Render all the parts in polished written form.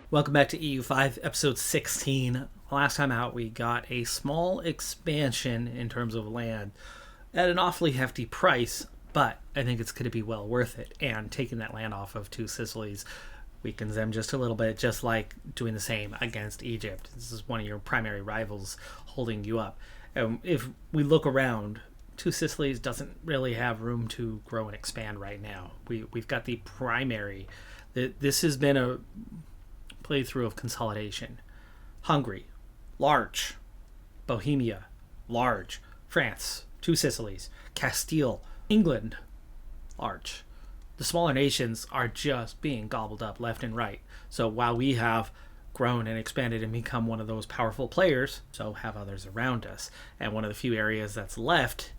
Welcome back to EU5, episode 16. Last time out, we got a small expansion in terms of land at an awfully hefty price, but I think it's going to be well worth it. And taking that land off of Two Sicilies weakens them just a little bit, just like doing the same against Egypt. This is one of your primary rivals holding you up. And if we look around, Two Sicilies doesn't really have room to grow and expand right now. We've got the primary. This has been a playthrough of consolidation. Hungary, large. Bohemia, large. France, Two Sicilies. Castile, England, large. The smaller nations are just being gobbled up left and right. So while we have grown and expanded and become one of those powerful players, so have others around us. And one of the few areas that's left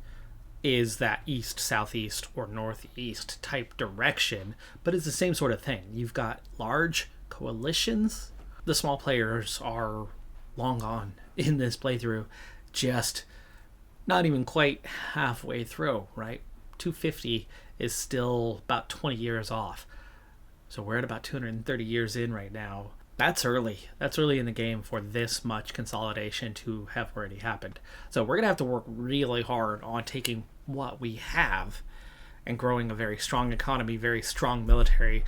is that east, southeast, or northeast type direction, but it's the same sort of thing. You've got large coalitions. The small players are long gone in this playthrough, just not even quite halfway through, right? 250 is still about 20 years off. So we're at about 230 years in right now. That's early. That's early in the game for this much consolidation to have already happened. So we're going to have to work really hard on taking what we have and growing a very strong economy, very strong military,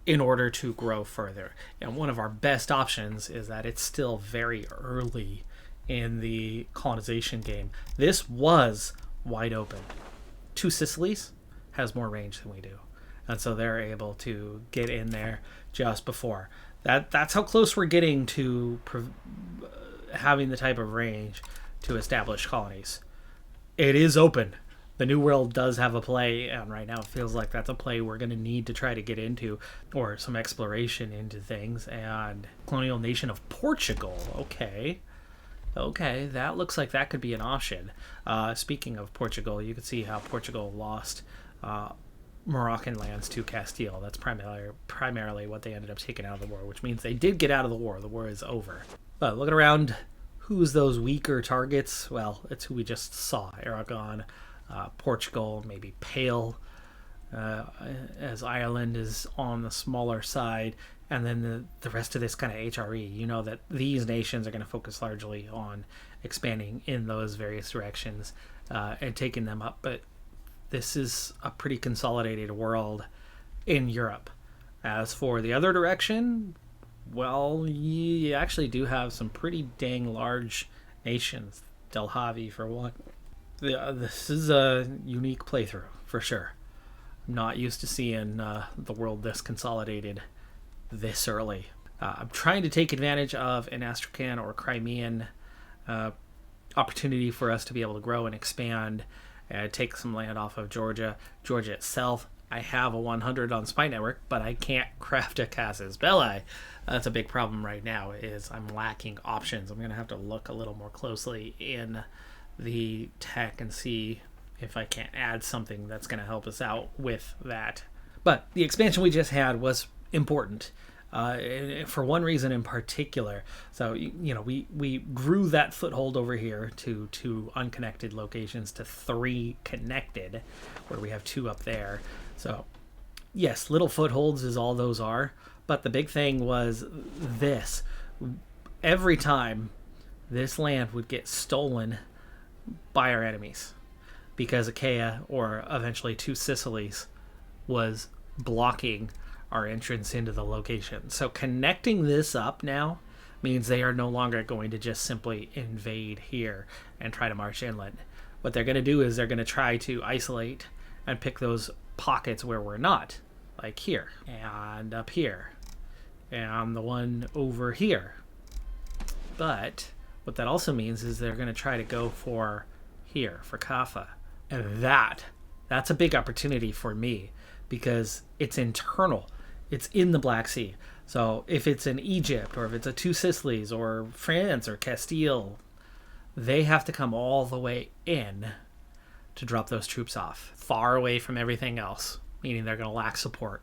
in order to grow further. And one of our best options is that it's still very early in the colonization game. This was wide open. Two Sicilies has more range than we do. And so they're able to get in there just before. That's how close we're getting to having the type of range to establish colonies. It is open. The New World does have a play, and right now it feels like that's a play we're going to need to try to get into, or some exploration into things. And colonial nation of Portugal. Okay, that looks like that could be an option. Speaking of Portugal, you can see how Portugal lost Moroccan lands to Castile. That's primarily what they ended up taking out of the war, which means they did get out of the war. The war is over. But looking around, who's those weaker targets? Well, it's who we just saw. Aragon, Portugal, maybe Pale, as Ireland is on the smaller side, and then the rest of this kind of HRE. You know that these nations are going to focus largely on expanding in those various directions and taking them up, but this is a pretty consolidated world in Europe. As for the other direction, well, you actually do have some pretty dang large nations. Del Javi, for one. This is a unique playthrough, for sure. I'm not used to seeing the world this consolidated this early. I'm trying to take advantage of an Astrakhan or Crimean opportunity for us to be able to grow and expand and take some land off of Georgia. Georgia itself, I have a 100 on Spy Network, but I can't craft a Casus Belli. That's a big problem right now, is I'm lacking options. I'm going to have to look a little more closely in the tech and see if I can't add something that's going to help us out with that. But the expansion we just had was important for one reason in particular. So, we grew that foothold over here to 2 unconnected locations to 3 connected, where we have 2 up there. So yes, little footholds is all those are, but the big thing was this. Every time this land would get stolen by our enemies, because Achaia, or eventually Two Sicilies, was blocking our entrance into the location. So connecting this up now means they are no longer going to just simply invade here and try to march inland. What they're going to do is they're going to try to isolate and pick those pockets where we're not, like here and up here and the one over here. But what that also means is they're going to try to go for here, for Kaffa. And that's a big opportunity for me, because it's internal. It's in the Black Sea. So if it's in Egypt, or if it's a Two Sicilies, or France, or Castile, they have to come all the way in to drop those troops off, far away from everything else, meaning they're going to lack support.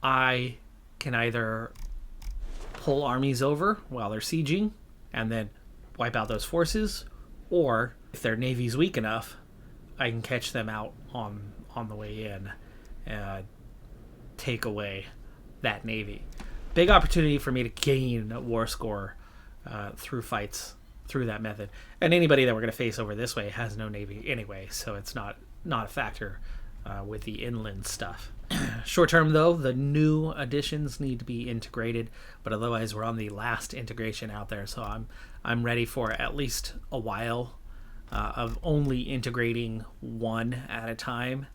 I can either pull armies over while they're sieging and then wipe out those forces, or if their navy's weak enough, I can catch them out on the way in and take away that navy. big opportunity for me to gain war score through fights through that method. And anybody that we're going to face over this way has no navy anyway, so it's not a factor with the inland stuff. Short term, though, the new additions need to be integrated, but otherwise we're on the last integration out there, so I'm ready for at least a while of only integrating one at a time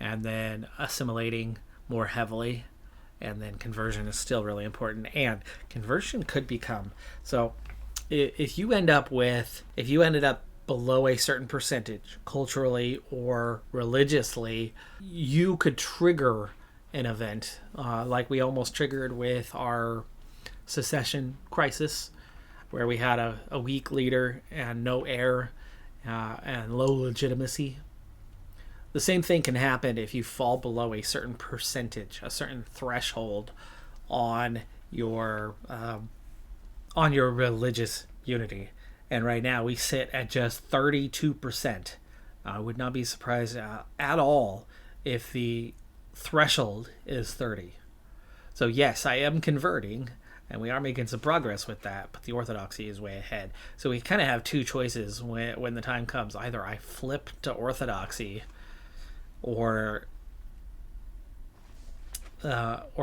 and then assimilating more heavily, and then conversion is still really important. And conversion could become, so if you ended up below a certain percentage culturally or religiously, you could trigger an event like we almost triggered with our secession crisis, where we had a weak leader and no heir and low legitimacy. The same thing can happen if you fall below a certain percentage, a certain threshold on your religious unity. And right now we sit at just 32%. I would not be surprised at all if the threshold is 30. So yes, I am converting, and we are making some progress with that, but the orthodoxy is way ahead. So we kind of have two choices when the time comes. Either I flip to orthodoxy, or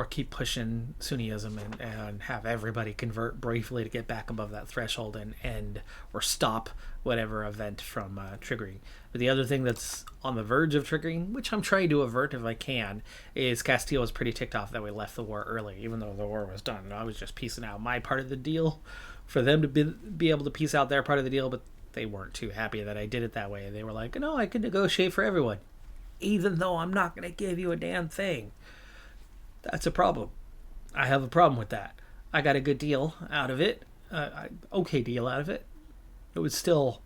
keep pushing Sunnism and have everybody convert briefly to get back above that threshold and end or stop whatever event from triggering. But the other thing that's on the verge of triggering, which I'm trying to avert if I can, is Castile was pretty ticked off that we left the war early, even though the war was done. And I was just piecing out my part of the deal for them to be able to piece out their part of the deal, but they weren't too happy that I did it that way. They were like, no, I can negotiate for everyone, even though I'm not going to give you a damn thing. That's a problem. I have a problem with that. I got a good deal out of it. Okay deal out of it. It was still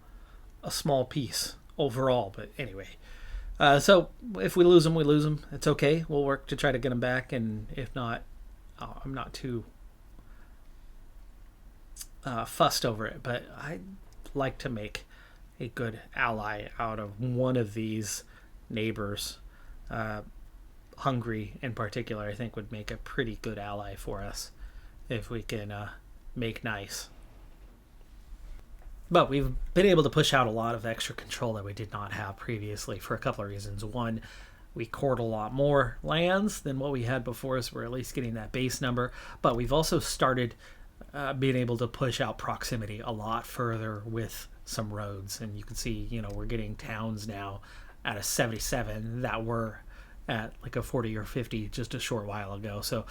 a small piece overall, but anyway. So if we lose them, we lose them. It's okay. We'll work to try to get them back, and if not, I'm not too fussed over it. But I'd like to make a good ally out of one of these neighbors. Hungary in particular, I think, would make a pretty good ally for us if we can make nice. But we've been able to push out a lot of extra control that we did not have previously for a couple of reasons. One, we court a lot more lands than what we had before, so we're at least getting that base number. But we've also started being able to push out proximity a lot further with some roads. And you can see, we're getting towns now at a 77 that were at like a 40 or 50 just a short while ago. So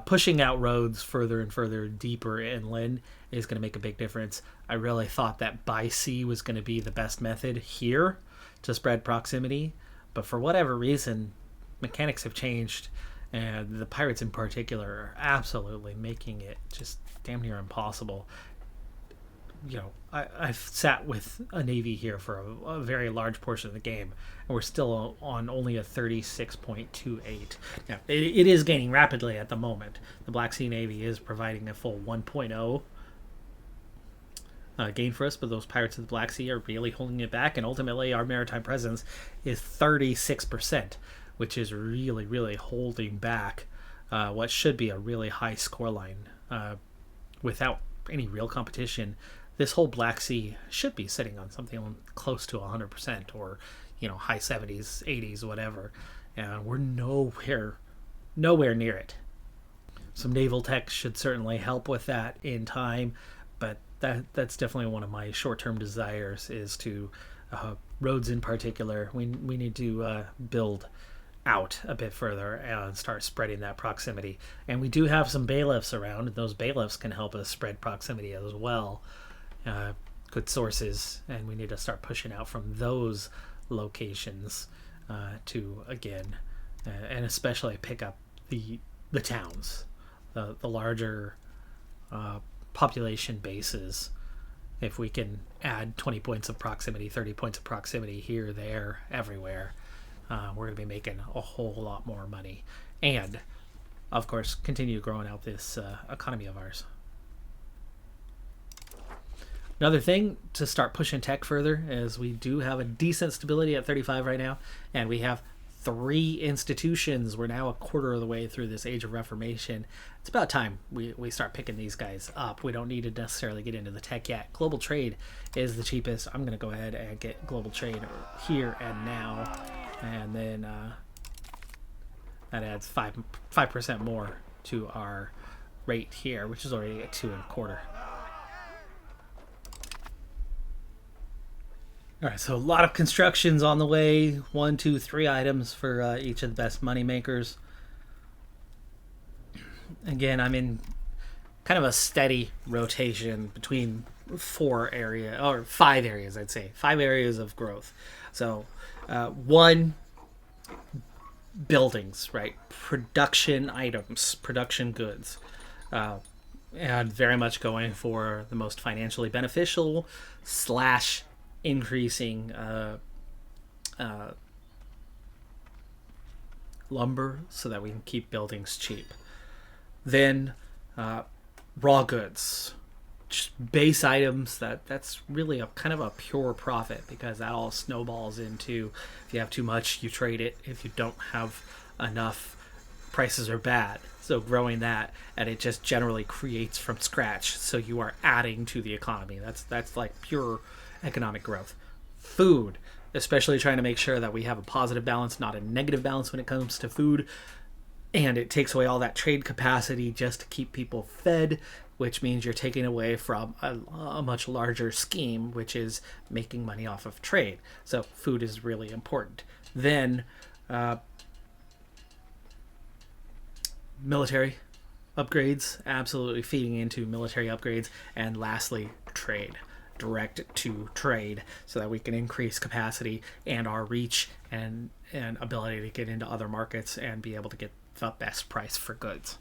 pushing out roads further and further deeper inland is going to make a big difference. I really thought that by sea was going to be the best method here to spread proximity, but for whatever reason, mechanics have changed, and the pirates in particular are absolutely making it just damn near impossible. I've sat with a navy here for a very large portion of the game, and we're still on only a 36.28. Now, it is gaining rapidly at the moment. The Black Sea Navy is providing a full 1.0 gain for us, but those pirates of the Black Sea are really holding it back, and ultimately our maritime presence is 36%, which is really, really holding back what should be a really high scoreline. Without any real competition, this whole Black Sea should be sitting on something close to 100%, or high 70s, 80s, whatever, and we're nowhere near it. Some naval tech should certainly help with that in time, but that's definitely one of my short-term desires, is to roads in particular. We need to build out a bit further and start spreading that proximity, and we do have some bailiffs around, and those bailiffs can help us spread proximity as well. Good sources, and we need to start pushing out from those locations to again, and especially pick up the towns, the larger population bases. If we can add 20 points of proximity, 30 points of proximity here, there, everywhere, we're going to be making a whole lot more money, and of course continue growing out this economy of ours. Another thing to start pushing tech further is we do have a decent stability at 35 right now, and we have 3 institutions. We're now a quarter of the way through this Age of Reformation. It's about time we start picking these guys up. We don't need to necessarily get into the tech yet. Global trade is the cheapest. I'm going to go ahead and get global trade here and now. And then that adds 5% more to our rate here, which is already at 2.25. All right, so a lot of constructions on the way. 1, 2, 3 items for each of the best money makers. Again, I'm in kind of a steady rotation between 5 areas, I'd say. 5 areas of growth. So, 1, buildings, right? Production items, production goods. And very much going for the most financially beneficial / increasing lumber so that we can keep buildings cheap. Then raw goods, just base items that's really a kind of a pure profit, because that all snowballs into, if you have too much, you trade it. If you don't have enough, prices are bad. So growing that, and it just generally creates from scratch. So you are adding to the economy. That's like pure economic growth. Food, especially trying to make sure that we have a positive balance, not a negative balance when it comes to food. And it takes away all that trade capacity just to keep people fed, which means you're taking away from a much larger scheme, which is making money off of trade. So food is really important. Then military upgrades, absolutely feeding into military upgrades. And lastly, trade, direct to trade, so that we can increase capacity and our reach and ability to get into other markets and be able to get the best price for goods.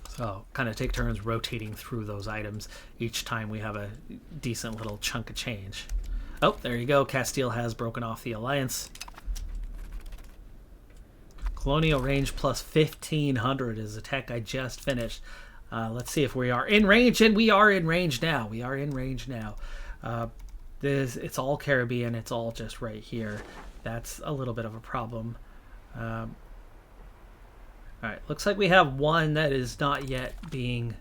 So kind of take turns rotating through those items each time we have a decent little chunk of change. Oh, there you go. Castile has broken off the alliance. Colonial range plus 1500 is the tech I just finished. Let's see if we are in range, and we are in range now. It's all Caribbean. It's all just right here. That's a little bit of a problem. All right, looks like we have one that is not yet being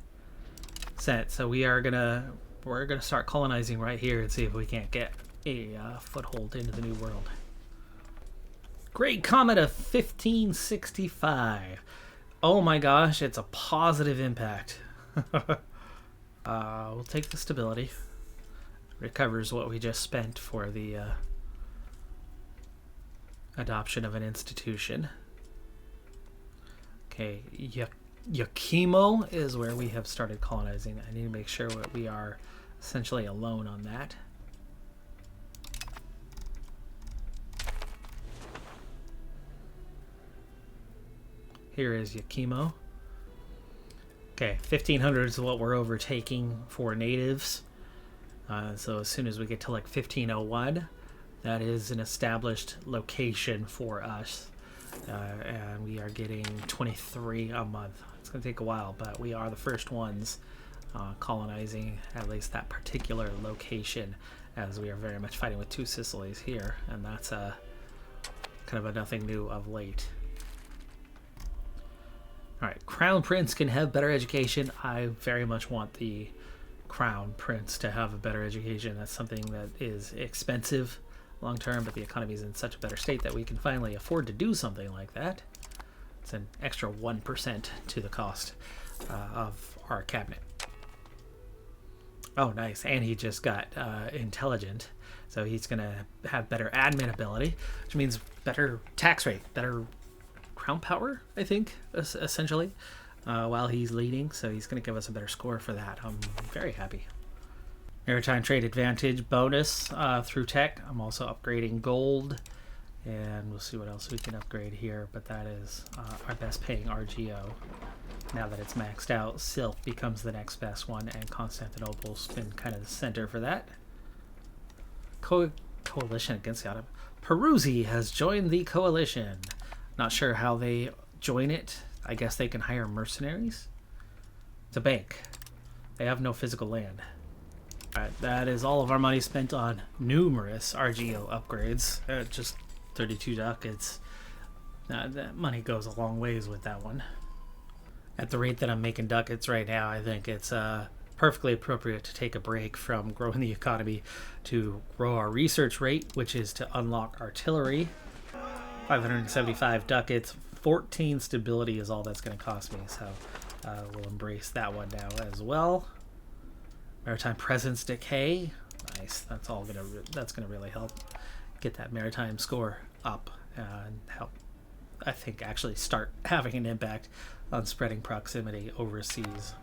sent. So we're gonna start colonizing right here and see if we can't get a foothold into the New World. Great Comet of 1565. Oh my gosh, it's a positive impact. We'll take the stability. Recovers what we just spent for the adoption of an institution. Okay, Yakimo is where we have started colonizing. I need to make sure that we are essentially alone on that. Here is Yakimo. Okay, 1500 is what we're overtaking for natives. So as soon as we get to like 1501, that is an established location for us. And we are getting 23 a month. It's going to take a while, but we are the first ones colonizing at least that particular location, as we are very much fighting with 2 Sicilies here, and that's kind of a nothing new of late. All right, Crown Prince can have better education. I very much want the Crown Prince to have a better education. That's something that is expensive long term, but the economy is in such a better state that we can finally afford to do something like that. It's an extra 1% to the cost of our cabinet. Oh, nice. And he just got intelligent, so he's going to have better admin ability, which means better tax rate, better crown power, I think, essentially, while he's leading. So he's going to give us a better score for that. I'm very happy. Maritime trade advantage bonus through tech. I'm also upgrading gold, and we'll see what else we can upgrade here, but that is our best paying RGO. Now that it's maxed out, Silk becomes the next best one, and Constantinople's been kind of the center for that. Coalition against the Ottoman. Peruzzi has joined the coalition. Not sure how they join it. I guess they can hire mercenaries. It's a bank. They have no physical land. Alright, that is all of our money spent on numerous RGO upgrades. Just 32 ducats. That money goes a long ways with that one. At the rate that I'm making ducats right now, I think it's perfectly appropriate to take a break from growing the economy to grow our research rate, which is to unlock artillery. 575 ducats, 14 stability is all that's going to cost me, so we'll embrace that one now as well. Maritime presence decay, nice. That's gonna really help get that maritime score up and help, I think, actually start having an impact on spreading proximity overseas.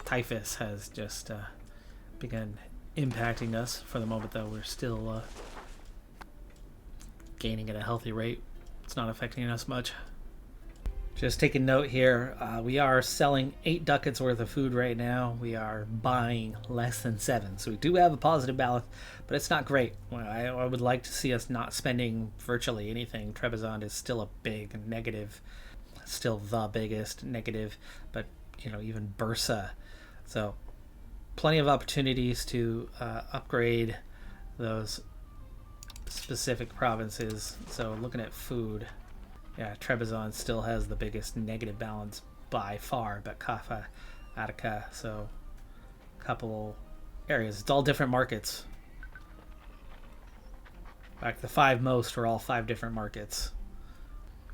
Typhus has just begun impacting us. For the moment, though, we're still gaining at a healthy rate. It's not affecting us much. Just taking note here, we are selling 8 ducats worth of food right now. We are buying less than 7. So we do have a positive balance, but it's not great. I would like to see us not spending virtually anything. Trebizond is still a big negative, still the biggest negative, but even Bursa. So plenty of opportunities to upgrade those specific provinces. So looking at food, yeah, Trebizond still has the biggest negative balance by far, but Kaffa, Attica, so a couple areas. It's all different markets. In fact, the 5 most are all 5 different markets.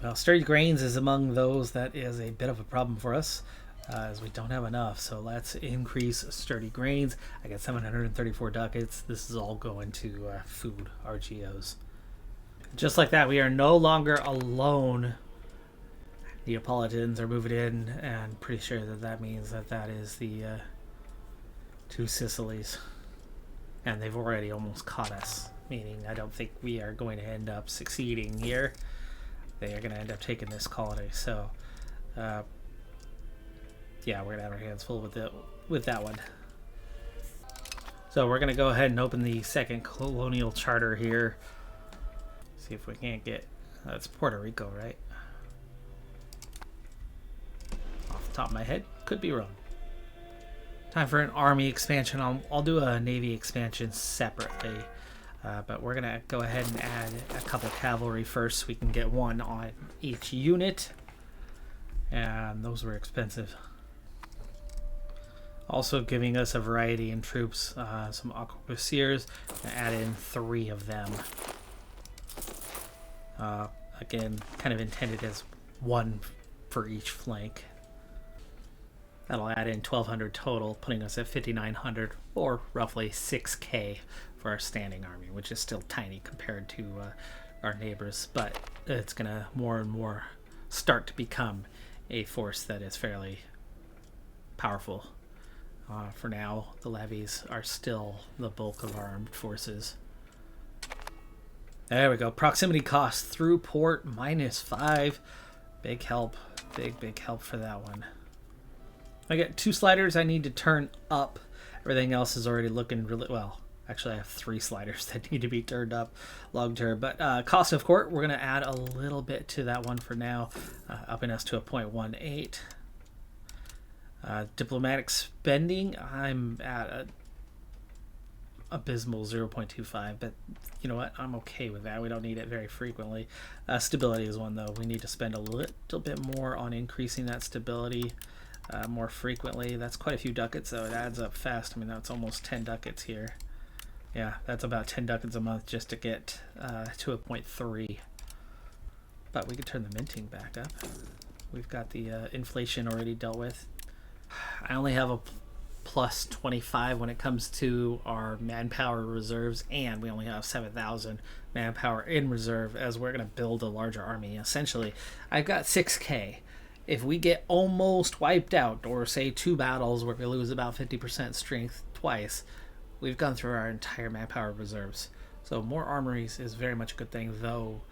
Well, sturdy grains is among those that is a bit of a problem for us, as we don't have enough. So let's increase sturdy grains. I got 734 ducats. This is all going to food, RGOs. Just like that, we are no longer alone. Neapolitans are moving in, and pretty sure that means that is the 2 Sicilies. And they've already almost caught us, meaning I don't think we are going to end up succeeding here. They are going to end up taking this colony. So, yeah, we're going to have our hands full with that one. So we're going to go ahead and open the second colonial charter here. See if we can't get... That's Puerto Rico, right? Off the top of my head. Could be wrong. Time for an army expansion. I'll do a navy expansion separately. But we're going to go ahead and add a couple cavalry first so we can get 1 on each unit. And those were expensive. Also giving us a variety in troops. Some arquebusiers. Add in 3 of them. Again, kind of intended as 1 for each flank. That'll add in 1,200 total, putting us at 5,900, or roughly 6K for our standing army, which is still tiny compared to our neighbors, but it's going to more and more start to become a force that is fairly powerful. For now, the levies are still the bulk of our armed forces. There we go. Proximity cost through port -5. Big help. Big help for that one. I got 2 sliders I need to turn up. Everything else is already looking really well. Actually, I have 3 sliders that need to be turned up long term. But cost of court, we're going to add a little bit to that one for now, upping us to a 0.18. Diplomatic spending, I'm at a abysmal 0.25, but you know what, I'm okay with that. We don't need it very frequently. Stability is one, though. We need to spend a little bit more on increasing that stability more frequently. That's quite a few ducats, so it adds up fast. I mean, that's almost 10 ducats here. Yeah, that's about 10 ducats a month just to get to a 0.3. But we could turn the minting back up. We've got the inflation already dealt with. I only have a plus 25 when it comes to our manpower reserves, and we only have 7,000 manpower in reserve as we're going to build a larger army. Essentially, I've got 6K. If we get almost wiped out, or say 2 battles where we lose about 50% strength twice, we've gone through our entire manpower reserves. So more armories is very much a good thing, though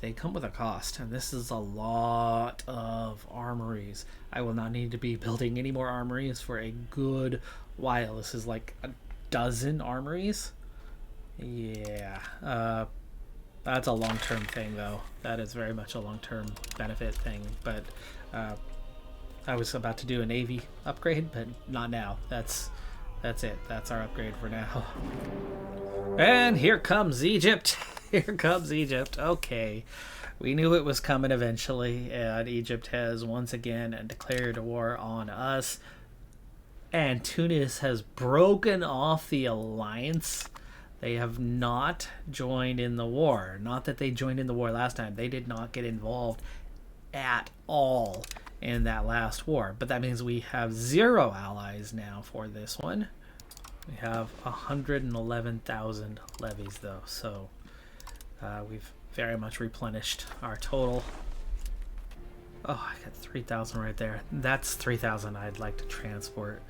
they come with a cost, and this is a lot of armories. I will not need to be building any more armories for a good while. This is like a dozen armories. Yeah, that's a long-term thing, though. That is very much a long-term benefit thing. But I was about to do a navy upgrade, but not now. That's it. That's our upgrade for now. And here comes Egypt. Here comes Egypt. Okay. We knew it was coming eventually, and Egypt has once again declared war on us. And Tunis has broken off the alliance. They have not joined in the war. Not that they joined in the war last time. They did not get involved at all in that last war. But that means we have 0 allies now for this one. We have 111,000 levies though, so we've very much replenished our total. Oh, I got 3,000 right there. That's 3,000 I'd like to transport.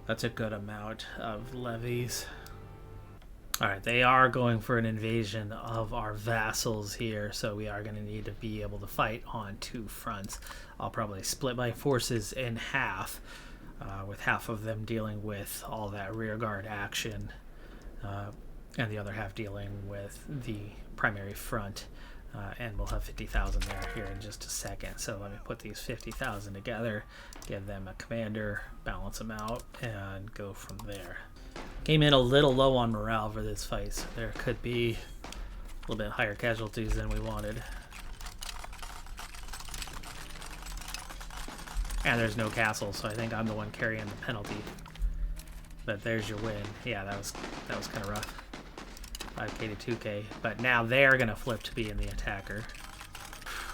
That's a good amount of levies. Alright, they are going for an invasion of our vassals here, so we are going to need to be able to fight on 2 fronts. I'll probably split my forces in half, with half of them dealing with all that rearguard action, and the other half dealing with the primary front. And we'll have 50,000 there here in just a second. So let me put these 50,000 together, give them a commander, balance them out, and go from there. Came in a little low on morale for this fight, so there could be a little bit higher casualties than we wanted. And there's no castle, so I think I'm the one carrying the penalty. But there's your win. Yeah, that was kind of rough. 5k to 2k, but now they're gonna flip to being the attacker.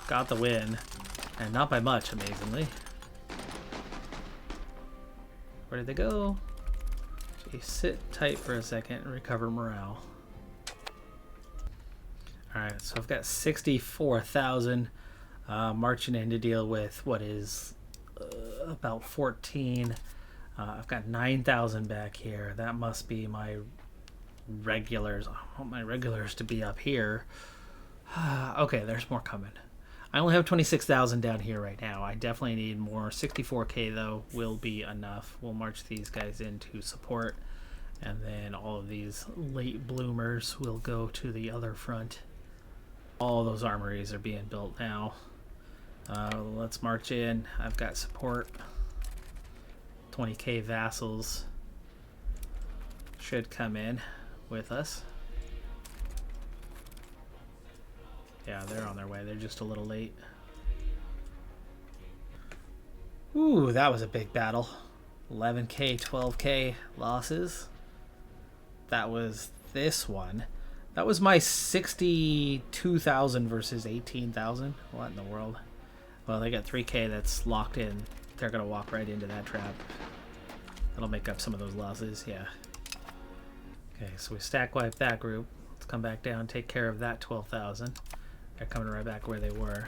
Got the win, and not by much, amazingly. Where did they go? Gee, sit tight for a second and recover morale. Alright, so I've got 64,000 marching in to deal with what is about 14. I've got 9,000 back here. That must be my regulars. I want my regulars to be up here. Okay, there's more coming. I only have 26,000 down here right now. I definitely need more. 64k though will be enough. We'll march these guys into support, and then all of these late bloomers will go to the other front. All those armories are being built now. Let's march in. I've got support. 20k vassals should come in with us. Yeah, they're on their way. They're just a little late. Ooh, that was a big battle. 11k, 12k losses. That was this one. That was my 62,000 versus 18,000. What in the world? Well, they got 3k that's locked in. They're going to walk right into that trap. That'll make up some of those losses, yeah. Okay, so we stack wipe that group. Let's come back down, take care of that 12,000. They're coming right back where they were.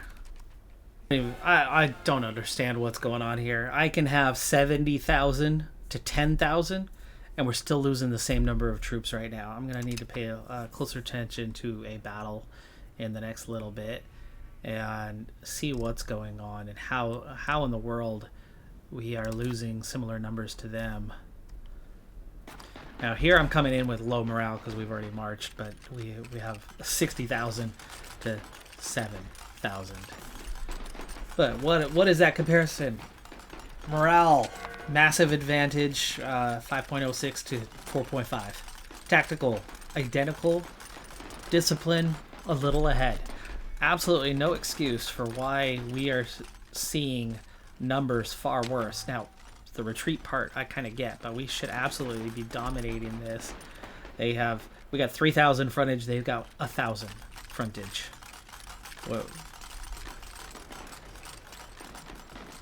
Anyway, I don't understand what's going on here. I can have 70,000 to 10,000, and we're still losing the same number of troops right now. I'm going to need to pay closer attention to a battle in the next little bit and see what's going on and how in the world we are losing similar numbers to them. Now here I'm coming in with low morale because we've already marched, but we have 60,000 to 7,000. But what is that comparison? Morale, massive advantage, 5.06 to 4.5. Tactical, identical. Discipline, a little ahead. Absolutely no excuse for why we are seeing numbers far worse. Now, the retreat part I kind of get, but we should absolutely be dominating this. We got 3,000 frontage, they've got 1,000 frontage. Whoa.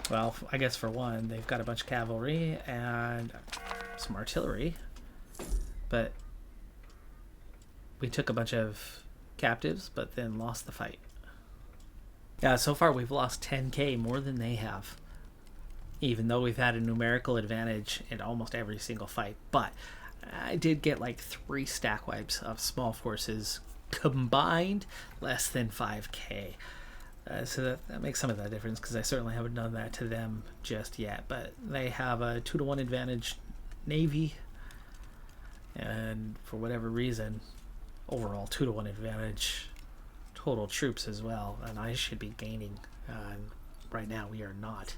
Well, I guess for one, they've got a bunch of cavalry and some artillery, but we took a bunch of captives, but then lost the fight. Yeah, so far we've lost 10k more than they have, even though we've had a numerical advantage in almost every single fight. But I did get like 3 stack wipes of small forces combined, less than 5k. So that makes some of that difference, because I certainly haven't done that to them just yet. But they have a 2-to-1 advantage navy, and for whatever reason, overall 2-to-1 advantage total troops as well, and I should be gaining. Right now we are not,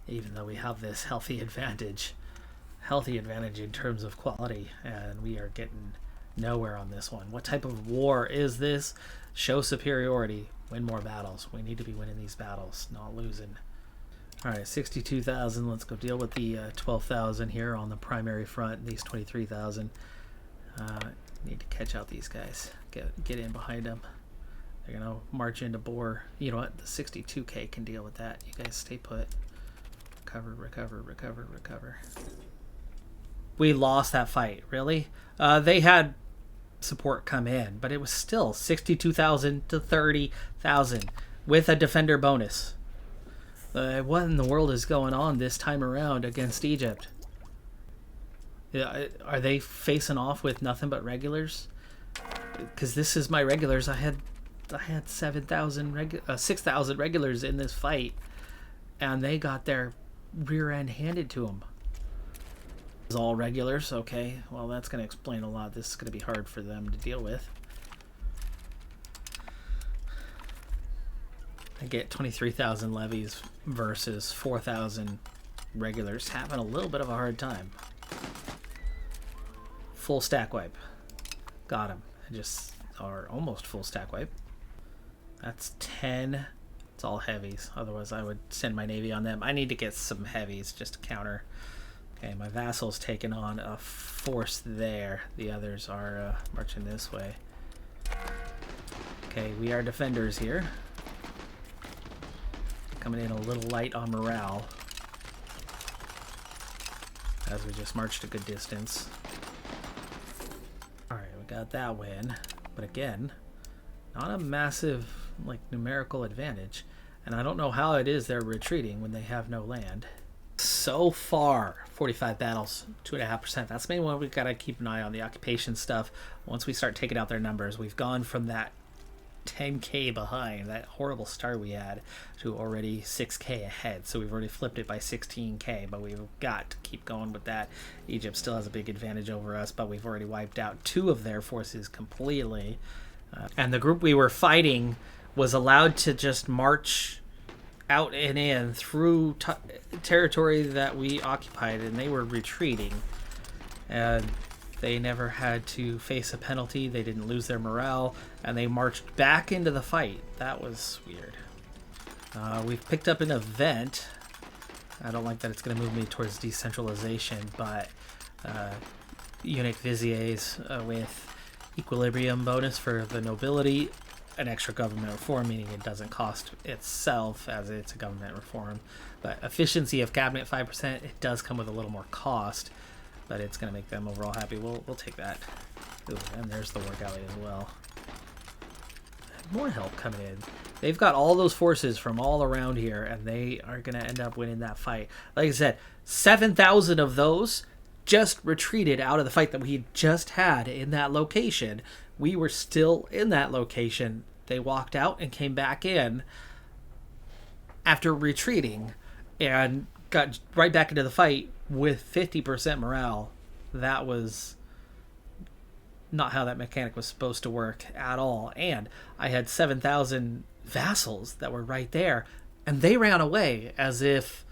even though we have this healthy advantage in terms of quality, and we are getting Nowhere on this one. What type of war is this? Show superiority. Win more battles. We need to be winning these battles, not losing. Alright, 62,000. Let's go deal with the 12,000 here on the primary front. These 23,000. Need to catch out these guys. Get in behind them. They're going to march into Boer. You know what? The 62K can deal with that. You guys stay put. Recover, recover, recover, recover. We lost that fight. Really? They had support come in, but it was still 62,000 to 30,000 with a defender bonus. What in the world is going on this time around against Egypt? Are they facing off with nothing but regulars? Because this is my regulars. I had 6,000 regulars in this fight, and they got their rear end handed to them. It's all regulars. Okay, well, that's going to explain a lot. This is going to be hard for them to deal with. I get 23,000 levies versus 4,000 regulars, having a little bit of a hard time. Full stack wipe. Got him. Or almost full stack wipe. That's 10. It's all heavies. Otherwise, I would send my navy on them. I need to get some heavies just to counter. Okay, my vassal's taking on a force there. The others are marching this way. Okay, we are defenders here. Coming in a little light on morale as we just marched a good distance. Alright, we got that win. But again, not a massive numerical advantage. And I don't know how it is they're retreating when they have no land. So far, 45 battles, 2.5%. That's maybe one we've got to keep an eye on, the occupation stuff. Once we start taking out their numbers, we've gone from that 10K behind, that horrible start we had, to already 6K ahead. So we've already flipped it by 16K, but we've got to keep going with that. Egypt still has a big advantage over us, but we've already wiped out 2 of their forces completely. And the group we were fighting was allowed to just march out and in through territory that we occupied, and they were retreating. And they never had to face a penalty. They didn't lose their morale, and they marched back into the fight. That was weird. We've picked up an event. I don't like that it's going to move me towards decentralization, but Unique Viziers with equilibrium bonus for the nobility, an extra government reform, meaning it doesn't cost itself as it's a government reform. But efficiency of cabinet 5%, it does come with a little more cost, but it's going to make them overall happy. We'll take that. Ooh, and there's the work alley as well. More help coming in. They've got all those forces from all around here, and they are going to end up winning that fight. Like I said, 7,000 of those just retreated out of the fight that we just had in that location. We were still in that location. They walked out and came back in after retreating and got right back into the fight with 50% morale. That was not how that mechanic was supposed to work at all. And I had 7,000 vassals that were right there, and they ran away as if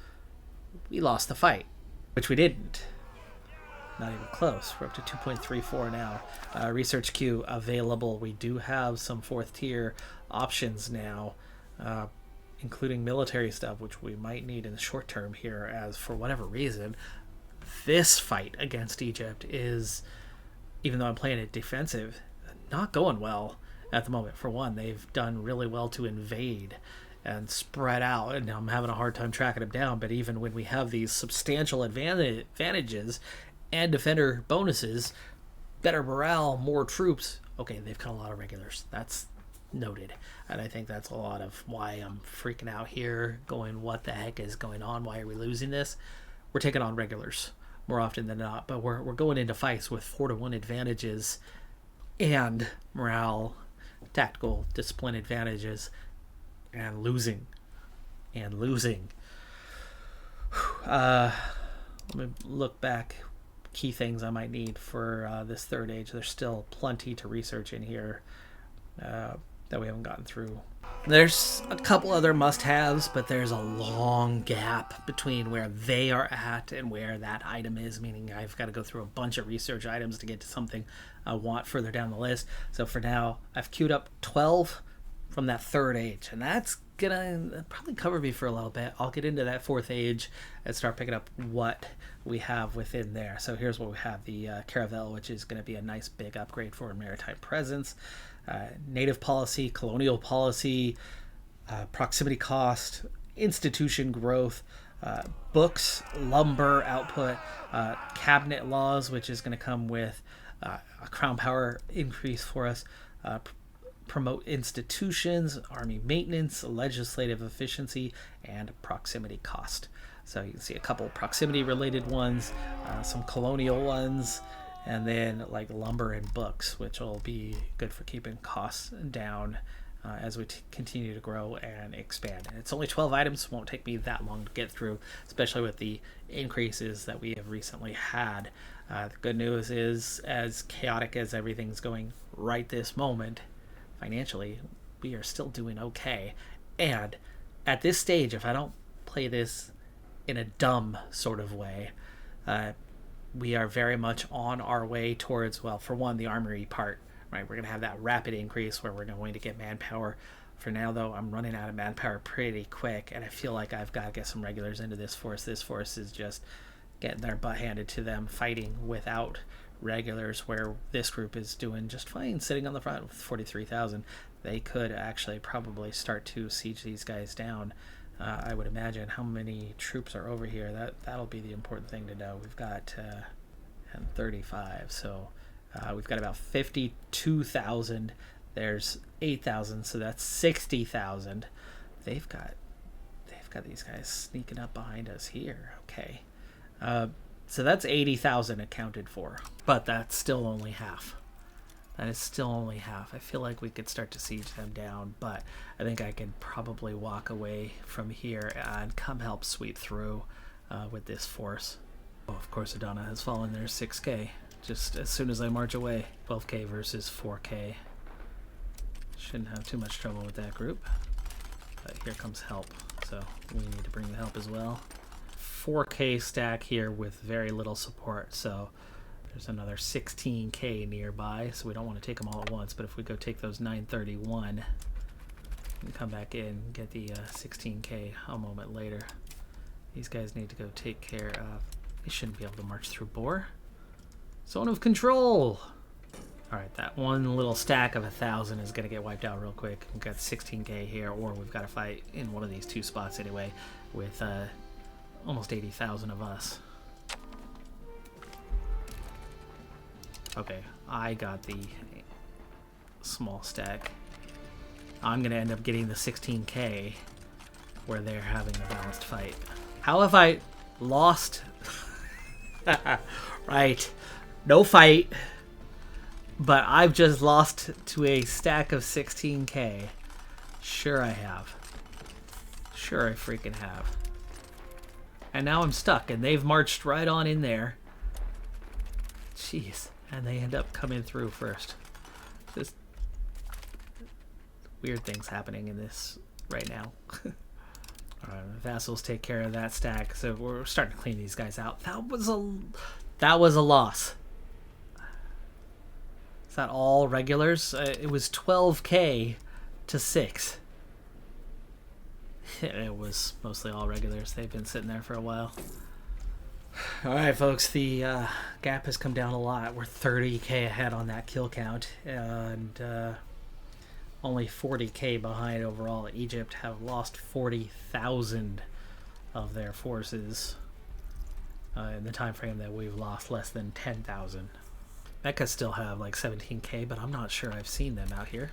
we lost the fight, which we didn't. Not even close. We're up to 2.34 now. Research queue available. We do have some 4th tier options now, including military stuff, which we might need in the short term here, as for whatever reason, this fight against Egypt is, even though I'm playing it defensive, not going well at the moment. For one, they've done really well to invade and spread out, and I'm having a hard time tracking them down. But even when we have these substantial advantages and defender bonuses, better morale, more troops, okay, they've got a lot of regulars. That's noted. And I think that's a lot of why I'm freaking out here, going, what the heck is going on? Why are we losing this? We're taking on regulars more often than not, but we're going into fights with 4-to-1 advantages and morale, tactical discipline advantages, and losing. Let me look back. Key things I might need for this third age. There's still plenty to research in here. That that we haven't gotten through. There's a couple other must-haves, but there's a long gap between where they are at and where that item is, meaning I've got to go through a bunch of research items to get to something I want further down the list. So for now, I've queued up 12 from that third age, and that's gonna probably cover me for a little bit. I'll get into that fourth age and start picking up what we have within there. So here's what we have: the Caravel, which is going to be a nice big upgrade for maritime presence, native policy, colonial policy, proximity cost, institution growth, books, lumber output, cabinet laws, which is going to come with a crown power increase for us, promote institutions, army maintenance, legislative efficiency, and proximity cost. So you can see a couple proximity related ones, some colonial ones, and then like lumber and books, which will be good for keeping costs down as we continue to grow and expand. And it's only 12 items, won't take me that long to get through, especially with the increases that we have recently had. The good news is, as chaotic as everything's going right this moment, financially, we are still doing okay. And at this stage, if I don't play this in a dumb sort of way, we are very much on our way towards, well, for one, the armory part, right? We're going to have that rapid increase where we're going to get manpower. For now, though, I'm running out of manpower pretty quick, and I feel like I've got to get some regulars into this force. This force is just getting their butt handed to them, fighting without regulars, where this group is doing just fine sitting on the front with 43,000. They could actually probably start to siege these guys down. I would imagine. How many troops are over here? That'll be the important thing to know. We've got 35, so we've got about 52,000. There's 8,000, so that's 60,000. They've got these guys sneaking up behind us here. Okay. So that's 80,000 accounted for, but that's still only half. That is still only half. I feel like we could start to siege them down, but I think I could probably walk away from here and come help sweep through with this force. Oh, of course, Adana has fallen. There's 6K just as soon as I march away. 12K versus 4K. Shouldn't have too much trouble with that group. But here comes help, so we need to bring the help as well. 4K stack here with very little support, so there's another 16K nearby, so we don't want to take them all at once, but if we go take those 931 and come back in and get the 16K a moment later. These guys need to go take care of... They shouldn't be able to march through Boar. Zone of control! Alright, that one little stack of 1,000 is going to get wiped out real quick. We've got 16K here, or we've got to fight in one of these two spots anyway, with almost 80,000 of us. Okay, I got the small stack. I'm going to end up getting the 16K where they're having a balanced fight. How have I lost? Right, no fight, but I've just lost to a stack of 16K. Sure I have. Sure I freaking have. And now I'm stuck, and they've marched right on in there. Jeez. And they end up coming through first. Just weird things happening in this right now. Alright, the vassals take care of that stack, so we're starting to clean these guys out. That was a loss. Is that all regulars? It was 12K to 6. It was mostly all regulars. They've been sitting there for a while. Alright folks, the gap has come down a lot. We're 30K ahead on that kill count, and only 40K behind overall. Egypt have lost 40,000 of their forces in the time frame that we've lost less than 10,000. Mecca still have like 17K, but I'm not sure I've seen them out here.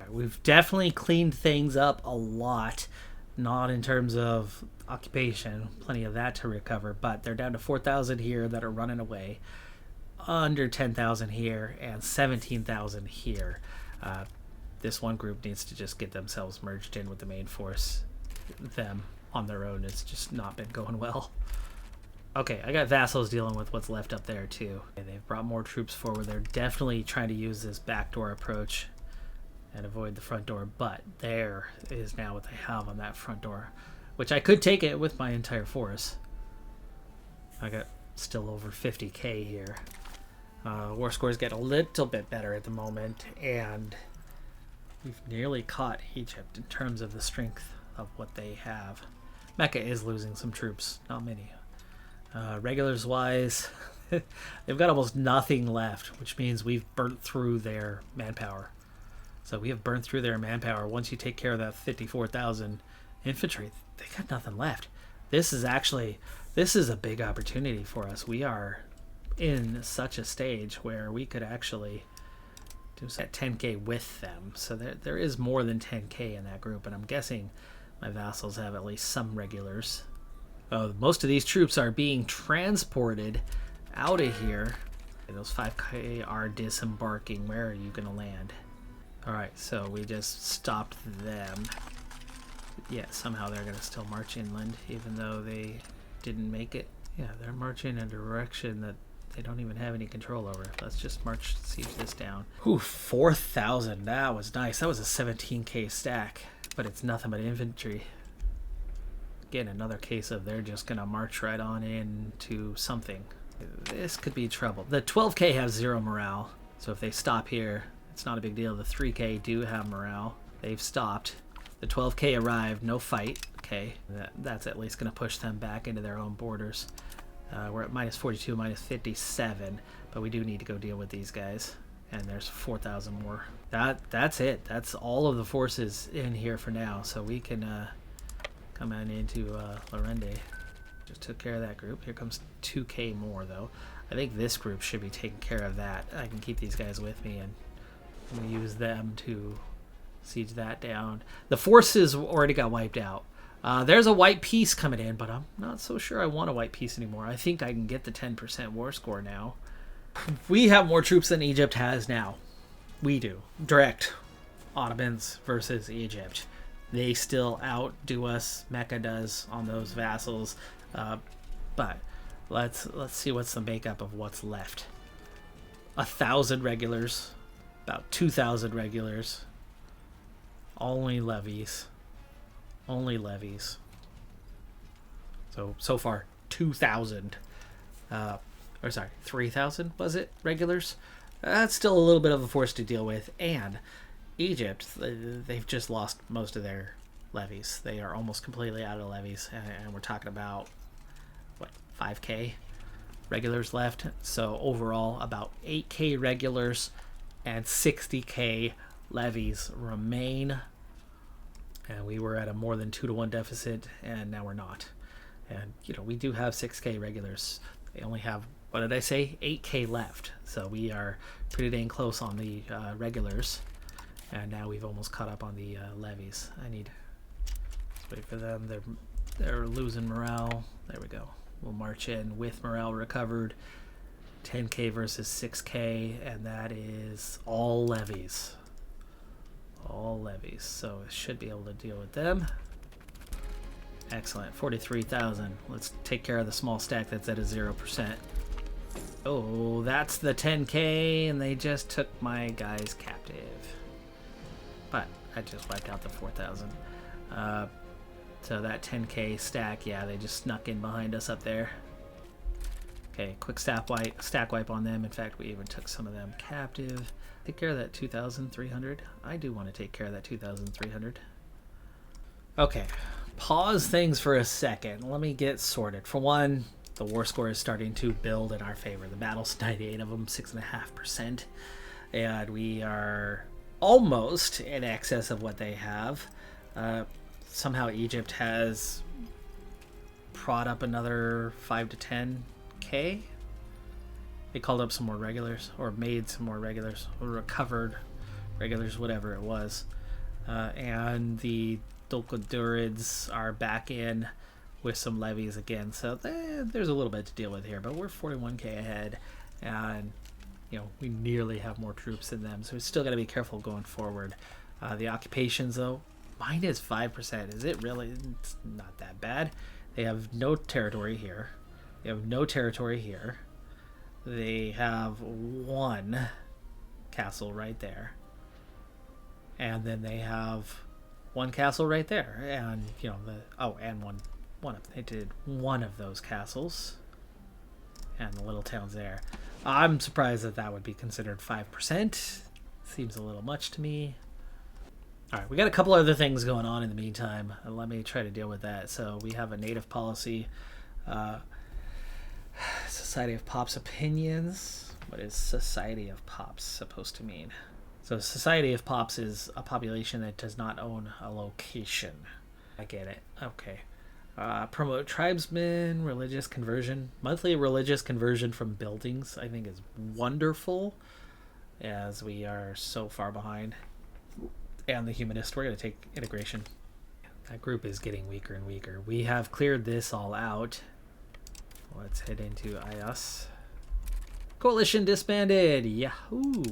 We've definitely cleaned things up a lot. Not in terms of occupation, plenty of that to recover, but they're down to 4,000 here that are running away, under 10,000 here, and 17,000 here. This one group needs to just get themselves merged in with the main force. Them on their own, it's just not been going well. Okay, I got vassals dealing with what's left up there too. Okay, they've brought more troops forward. They're definitely trying to use this backdoor approach and avoid the front door. But there is now what they have on that front door, which I could take it with my entire force. I got still over 50k here. War scores get a little bit better at the moment, and we've nearly caught Egypt in terms of the strength of what they have. Mecca is losing some troops, not many. Regulars wise, they've got almost nothing left, which means we've burnt through their manpower. So we have burnt through their manpower. Once you take care of that 54,000 infantry, they got nothing left. This is a big opportunity for us. We are in such a stage where we could actually do that 10k with them. So there is more than 10k in that group, and I'm guessing my vassals have at least some regulars. Most of these troops are being transported out of here. Those 5k are disembarking. Where are you going to land? Alright, so we just stopped them. Yeah, somehow they're going to still march inland, even though they didn't make it. Yeah, they're marching in a direction that they don't even have any control over. Let's just siege this down. Ooh, 4,000. That was nice. That was a 17k stack, but it's nothing but infantry. Again, another case of they're just going to march right on into something. This could be trouble. The 12k have 0 morale, so if they stop here, it's not a big deal. The 3k do have morale. They've stopped. The 12k arrived, no fight. Okay, that's at least going to push them back into their own borders. We're at minus 42, minus 57, but we do need to go deal with these guys. And there's 4,000 more. That's it. That's all of the forces in here for now, so we can come on into Lorende. Just took care of that group. Here comes 2k more, though. I think this group should be taking care of that. I can keep these guys with me, and I'm going to use them to siege that down. The forces already got wiped out. There's a white piece coming in, but I'm not so sure I want a white piece anymore. I think I can get the 10% war score now. We have more troops than Egypt has now. We do. Direct Ottomans versus Egypt. They still outdo us. Mecca does on those vassals. But let's see what's the makeup of what's left. 1,000 regulars. About 2,000 regulars. Only levies. Only levies. So far, 2,000. Or sorry, 3,000 was it? Regulars? That's still a little bit of a force to deal with. And Egypt, they've just lost most of their levies. They are almost completely out of levies. And we're talking about, what, 5k regulars left? So overall, about 8k regulars and 60k levies remain. And we were at a more than 2-to-1 deficit, and now we're not. And, we do have 6k regulars. They only have, what did I say, 8k left. So we are pretty dang close on the regulars. And now we've almost caught up on the levies. Let's wait for them. They're losing morale. There we go. We'll march in with morale recovered. 10k versus 6k, and that is all levies. All levies, so it should be able to deal with them. Excellent. 43,000. Let's take care of the small stack that's at a 0%. Oh, that's the 10k, and they just took my guys captive. But I just wiped out the 4,000. So that 10k stack, yeah, they just snuck in behind us up there. Okay, quick stack wipe on them. In fact, we even took some of them captive. Take care of that 2,300. I do want to take care of that 2,300. Okay, pause things for a second. Let me get sorted. For one, the war score is starting to build in our favor. The battle's 98 of them, 6.5%. And we are almost in excess of what they have. Somehow Egypt has prod up another 5 to 10k. They called up some more regulars, or made some more regulars, or recovered regulars, whatever it was. And the Dolkodurids are back in with some levies again. So there's a little bit to deal with here, but we're 41k ahead, and we nearly have more troops than them. So we still got to be careful going forward. The occupations, though, minus 5%. Is it really? It's not that bad. They have no territory here. They have no territory here. They have one castle right there. and then they have one castle right there, and you know and they did one of those castles, and the little towns there. I'm surprised that would be considered 5%. Seems a little much to me. All right, we got a couple other things going on in the meantime. Let me try to deal with that. So we have a native policy, Society of Pops opinions. What is Society of Pops supposed to mean? So Society of Pops is a population that does not own a location. I get it. Okay. Promote tribesmen, religious conversion. Monthly religious conversion from buildings, I think, is wonderful, as we are so far behind. And the humanist, we're going to take integration. That group is getting weaker and weaker. We have cleared this all out. Let's head into IOS. Coalition disbanded. Yahoo!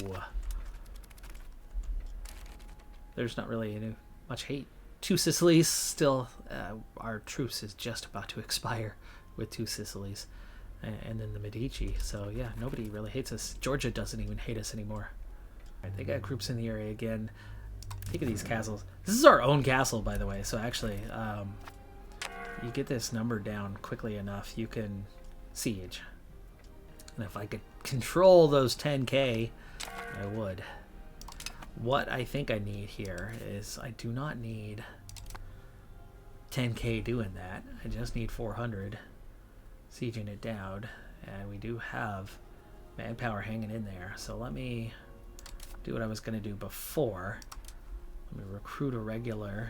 There's not really much hate. Two Sicilies still. Our truce is just about to expire with two Sicilies, and then the Medici. So yeah, nobody really hates us. Georgia doesn't even hate us anymore. Right, they got groups in the area again. Think of these castles. This is our own castle, by the way. So actually, you get this number down quickly enough, you can siege. And if I could control those 10k, I would. What I think I need here is I do not need 10k doing that. I just need 400 sieging it down, and we do have manpower hanging in there. So let me do what I was going to do before. Let me recruit a regular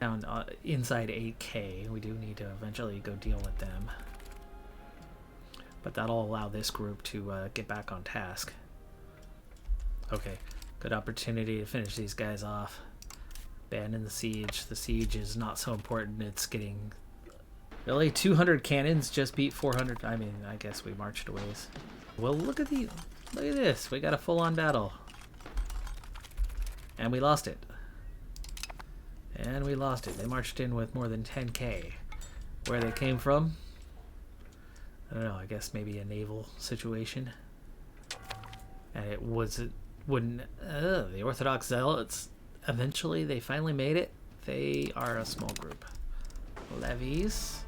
down inside 8k. We do need to eventually go deal with them, but that'll allow this group to get back on task. Okay, good opportunity to finish these guys off. Abandon the siege. The siege is not so important. It's getting... Really? 200 cannons just beat 400? I mean, I guess we marched a ways. Well, look at this. We got a full-on battle. And we lost it. And we lost it. They marched in with more than 10k. Where they came from? I don't know. I guess maybe a naval situation. And it wouldn't... the Orthodox Zealots, eventually they finally made it. They are a small group. Levies.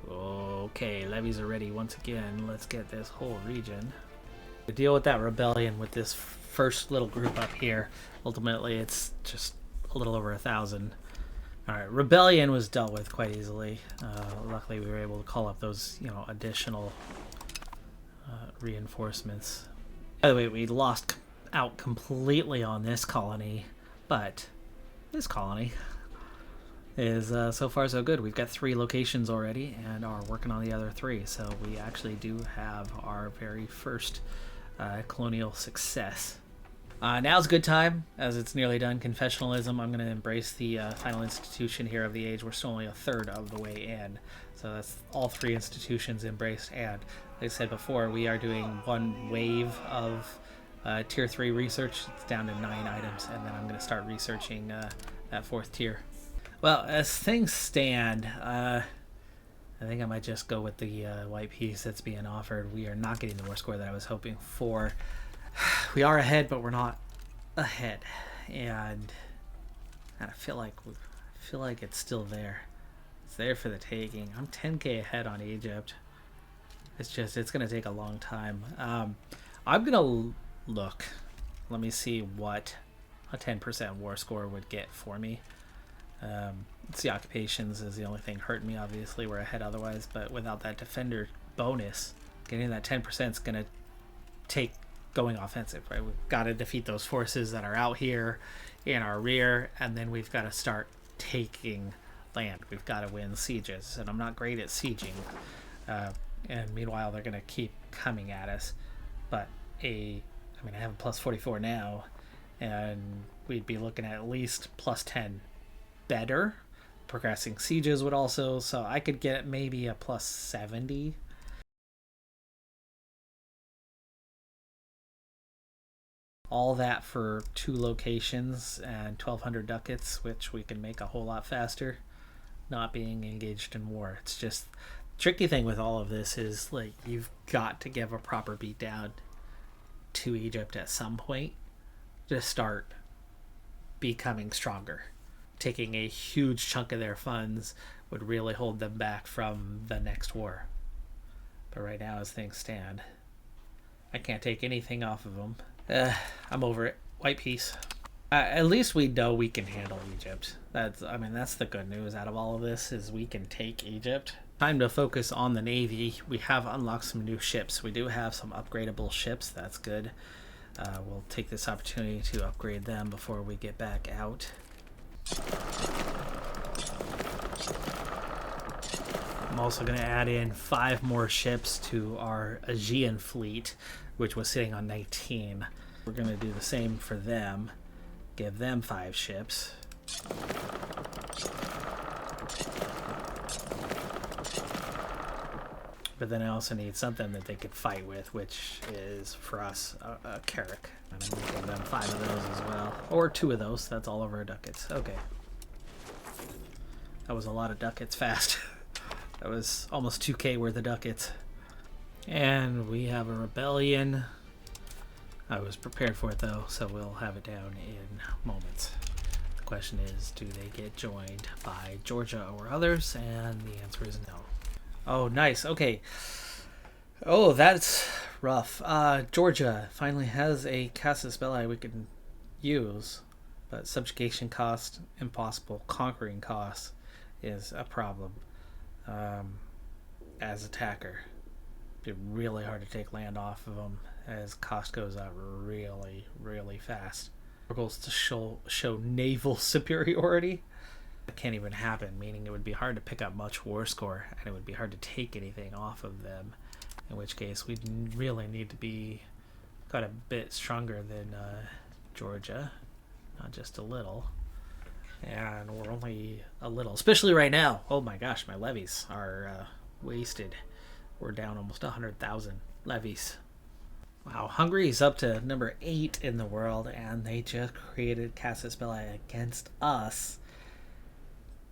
Okay, levies are ready once again. Let's get this whole region. To deal with that rebellion with this first little group up here, ultimately it's just a little over 1,000. Alright, rebellion was dealt with quite easily. Luckily we were able to call up those, additional reinforcements. By the way, we lost out completely on this colony, but this colony is so far so good. We've got 3 locations already and are working on the other 3, so we actually do have our very first colonial success. Now's a good time, as it's nearly done. Confessionalism, I'm going to embrace the final institution here of the age. We're still only a third of the way in, so that's all 3 institutions embraced. And like I said before, we are doing one wave of tier 3 research. It's down to 9 items, and then I'm going to start researching that 4th tier. Well, as things stand, I think I might just go with the white piece that's being offered. We are not getting the war score that I was hoping for. We are ahead, but we're not ahead, and I feel like it's still there. It's there for the taking. I'm 10k ahead on Egypt. It's going to take a long time. I'm going to look. Let me see what a 10% war score would get for me. It's the occupations is the only thing hurting me. Obviously, we're ahead otherwise, but without that defender bonus, getting that 10% is going to take going offensive, right? We've got to defeat those forces that are out here in our rear, and then we've got to start taking land. We've got to win sieges, and I'm not great at sieging. And meanwhile, they're going to keep coming at us. But I have a plus 44 now, and we'd be looking at least plus 10 better. Progressing sieges would also, so I could get maybe a plus 70. All that for 2 locations and 1,200 ducats, which we can make a whole lot faster, not being engaged in war. It's just, tricky thing with all of this is, like, you've got to give a proper beatdown to Egypt at some point to start becoming stronger. Taking a huge chunk of their funds would really hold them back from the next war. But right now, as things stand, I can't take anything off of them. I'm over it. White peace. At least we know we can handle Egypt. That's the good news out of all of this, is we can take Egypt. Time to focus on the Navy. We have unlocked some new ships. We do have some upgradable ships. That's good. We'll take this opportunity to upgrade them before we get back out. I'm also going to add in 5 more ships to our Aegean fleet, which was sitting on 19. We're going to do the same for them. Give them 5 ships. But then I also need something that they could fight with, which is, for us, a Carrack. And I'm going to give them 5 of those as well. Or 2 of those. That's all of our ducats. Okay. That was a lot of ducats fast. That was almost 2k worth of ducats. And we have a rebellion. I was prepared for it, though, so we'll have it down in moments. The question is, do they get joined by Georgia or others? And the answer is no. Oh, nice. Okay. Oh, that's rough. Georgia finally has a casus belli we can use, but subjugation cost, impossible. Conquering cost is a problem. As attacker, it'd be really hard to take land off of them as cost goes up really, really fast. Our goal is to show naval superiority. It can't even happen, meaning it would be hard to pick up much war score, and it would be hard to take anything off of them, in which case we'd really need to be quite a bit stronger than Georgia, not just a little. And we're only a little, especially right now. Oh my gosh, my levies are wasted. We're down almost 100,000 levies. Wow, Hungary's up to number 8 in the world, and they just created casus belli against us.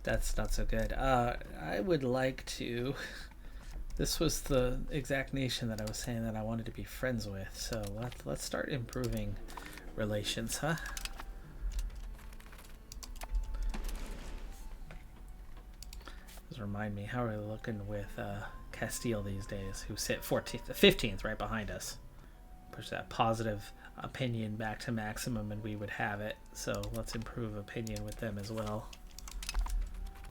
That's not so good. I would like to... This was the exact nation that I was saying that I wanted to be friends with, so let's start improving relations, huh? Just remind me, how are we looking with Castile these days, who sit 15th right behind us? Push that positive opinion back to maximum and we would have it. So let's improve opinion with them as well.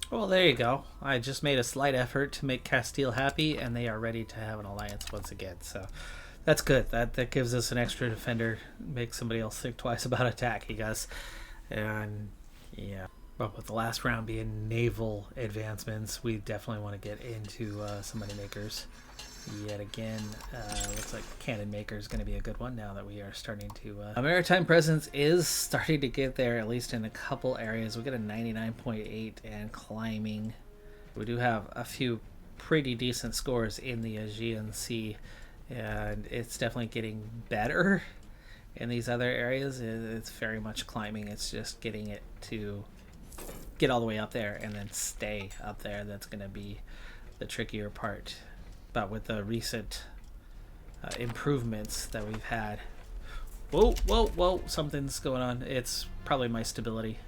Well, there you go. I just made a slight effort to make Castile happy, and they are ready to have an alliance once again. So that's good. That gives us an extra defender. Makes somebody else think twice about attacking us. And yeah. But with the last round being naval advancements, we definitely want to get into some money makers. Yet again, looks like cannon maker is going to be a good one now that we are starting to... A maritime presence is starting to get there, at least in a couple areas. We got a 99.8 and climbing. We do have a few pretty decent scores in the Aegean Sea, and it's definitely getting better in these other areas. It's very much climbing. It's just getting it to get all the way up there and then stay up there. That's going to be the trickier part. But with the recent improvements that we've had... Whoa, something's going on. It's probably my stability.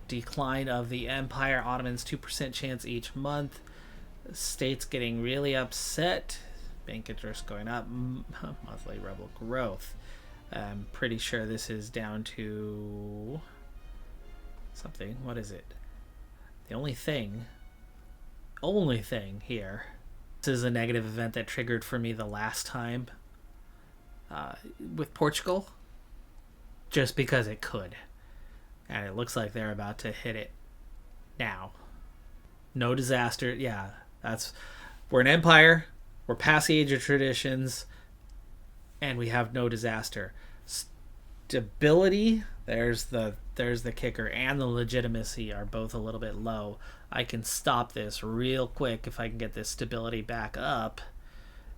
Decline of the Empire. Ottomans, 2% chance each month. States getting really upset. Bank interest going up. Monthly rebel growth. I'm pretty sure this is down to... something. What is it? The only thing here... This is a negative event that triggered for me the last time with Portugal, just because it could. And it looks like they're about to hit it now. No disaster. Yeah, we're an empire. We're past the age of traditions. And we have no disaster. Stability, there's the kicker, and the legitimacy are both a little bit low. I can stop this real quick if I can get this stability back up,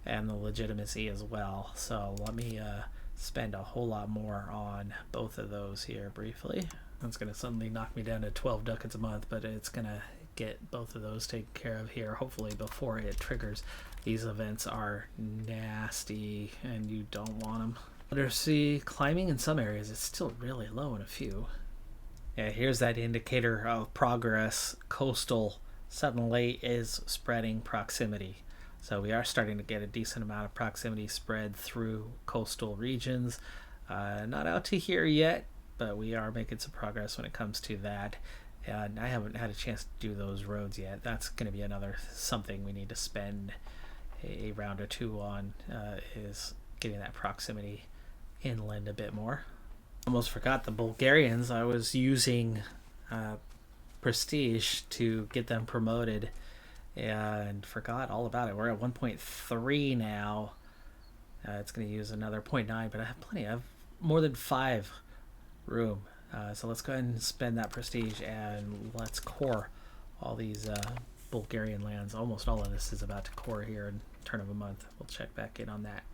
and the legitimacy as well. So let me spend a whole lot more on both of those here briefly. That's going to suddenly knock me down to 12 ducats a month, but it's going to get both of those taken care of here, hopefully before it triggers. These events are nasty, and you don't want them. Undersea climbing in some areas, it's still really low in a few. Yeah, here's that indicator of progress. Coastal suddenly is spreading proximity. So we are starting to get a decent amount of proximity spread through coastal regions. Not out to here yet, but we are making some progress when it comes to that. And I haven't had a chance to do those roads yet. That's going to be another something we need to spend a round or two on, is getting that proximity inland a bit more. Almost forgot the Bulgarians. I was using Prestige to get them promoted and forgot all about it. We're at 1.3 now. It's going to use another 0.9, but I have plenty. I have more than 5 room. So let's go ahead and spend that prestige and let's core all these Bulgarian lands. Almost all of this is about to core here in turn of a month. We'll check back in on that.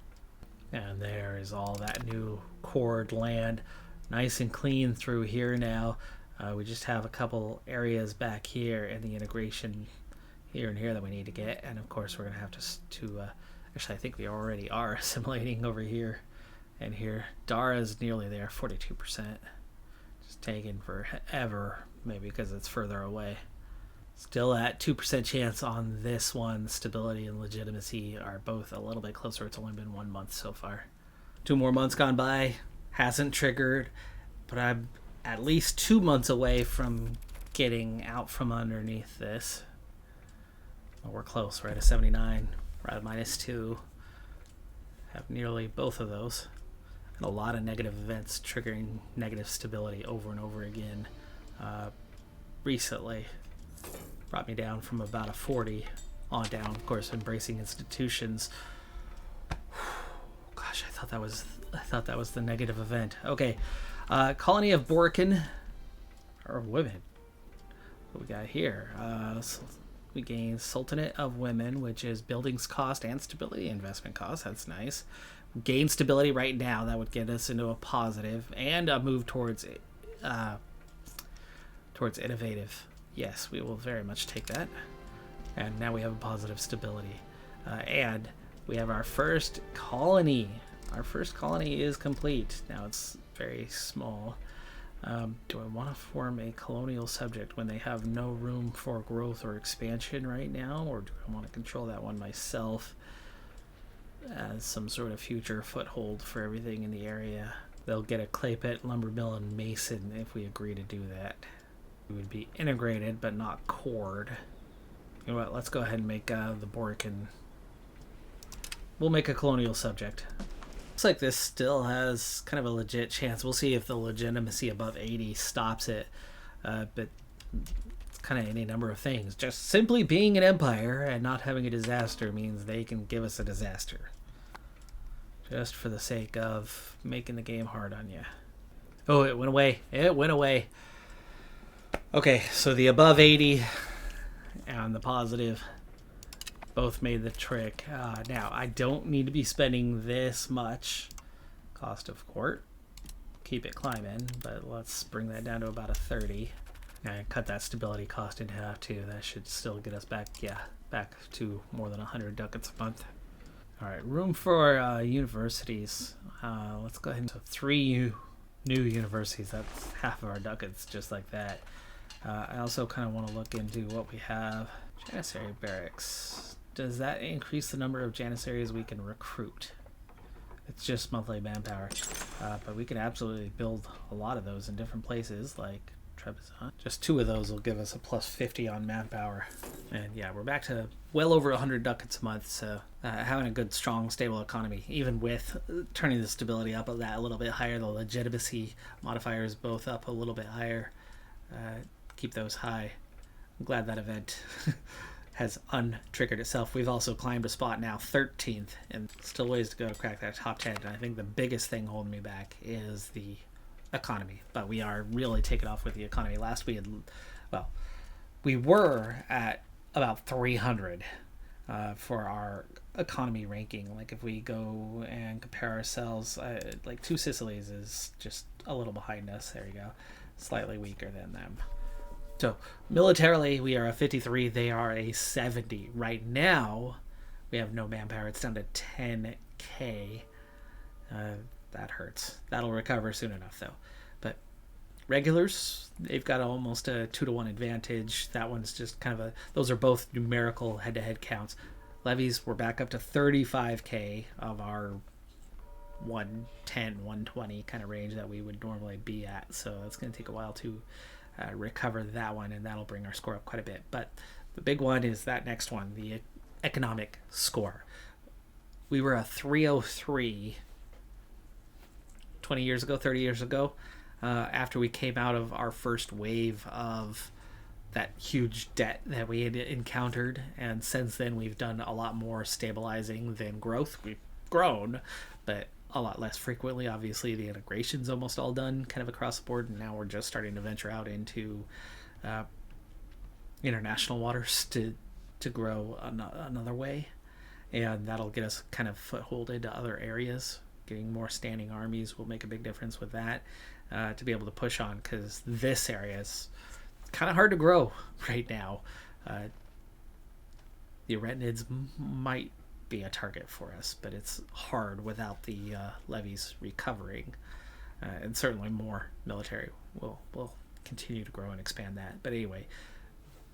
And there is all that new cored land. Nice and clean through here now. We just have a couple areas back here in the integration here and here that we need to get. And of course we're going to have to actually I think we already are assimilating over here and here. Dara's nearly there, 42%. Just taking forever, maybe because it's further away. Still at 2% chance on this one. Stability and legitimacy are both a little bit closer. It's only been 1 month so far. 2 more months gone by. Hasn't triggered, but I'm at least 2 months away from getting out from underneath this. Well, we're close. We're at a 79. We're at -2. Have nearly both of those. And a lot of negative events triggering negative stability over and over again. Recently brought me down from about a 40 on down. Of course, embracing institutions. Gosh, I thought that was the negative event. Okay, colony of Borkin, or women. What we got here? We gain Sultanate of Women, which is buildings cost and stability investment cost. That's nice. Gain stability right now. That would get us into a positive and a move towards innovative. Yes, we will very much take that. And now we have a positive stability. And we have our first colony. Our first colony is complete. Now it's very small. Do I want to form a colonial subject when they have no room for growth or expansion right now? Or do I want to control that one myself as some sort of future foothold for everything in the area? They'll get a clay pit, lumber mill, and mason if we agree to do that. We would be integrated but not cored. You know what? Let's go ahead and make the Borkin. We'll make a colonial subject. Looks like this still has kind of a legit chance. We'll see if the legitimacy above 80 stops it. But it's kind of any number of things. Just simply being an empire and not having a disaster means they can give us a disaster. Just for the sake of making the game hard on you. Oh, it went away. It went away. Okay, so the above 80 and the positive both made the trick. Now, I don't need to be spending this much cost of court. Keep it climbing, but let's bring that down to about a 30. And cut that stability cost in half too. That should still get us back, back to more than 100 ducats a month. All right, room for universities. Let's go ahead and 3 new universities. That's half of our ducats, just like that. I also kind of want to look into what we have. Janissary barracks. Does that increase the number of janissaries we can recruit? It's just monthly manpower. But we can absolutely build a lot of those in different places, like Trebizond. Just 2 of those will give us a plus 50 on manpower. And yeah, we're back to well over 100 ducats a month, so having a good, strong, stable economy, even with turning the stability up a little bit higher, the legitimacy modifiers both up a little bit higher. Keep those high. I'm glad that event has untriggered itself. We've also climbed a spot now, 13th, and still ways to go to crack that top 10. And I think the biggest thing holding me back is the economy, but we are really taking off with the economy. Last we were at about 300 for our economy ranking. Like if we go and compare ourselves, like 2 Sicilies is just a little behind us. There you go. Slightly weaker than them. So militarily, we are a 53. They are a 70. Right now, we have no manpower. It's down to 10K. That hurts. That'll recover soon enough, though. But Regulars, they've got almost a 2-to-1 advantage. That one's just kind of those are both numerical head-to-head counts. Levies, we're back up to 35k of our 110, 120 kind of range that we would normally be at. So that's going to take a while to recover that one, and that'll bring our score up quite a bit. But the big one is that next one, the economic score. We were a 303 20 years ago, 30 years ago, after we came out of our first wave of that huge debt that we had encountered. And since then, we've done a lot more stabilizing than growth. We've grown, but a lot less frequently. Obviously, the integration's almost all done kind of across the board, and now we're just starting to venture out into international waters to grow another way. And that'll get us kind of foothold into other areas. Getting more standing armies will make a big difference with that, to be able to push on, because this area is kind of hard to grow right now. The Arachnids might be a target for us, but it's hard without the levies recovering, and certainly more military will continue to grow and expand that. But anyway,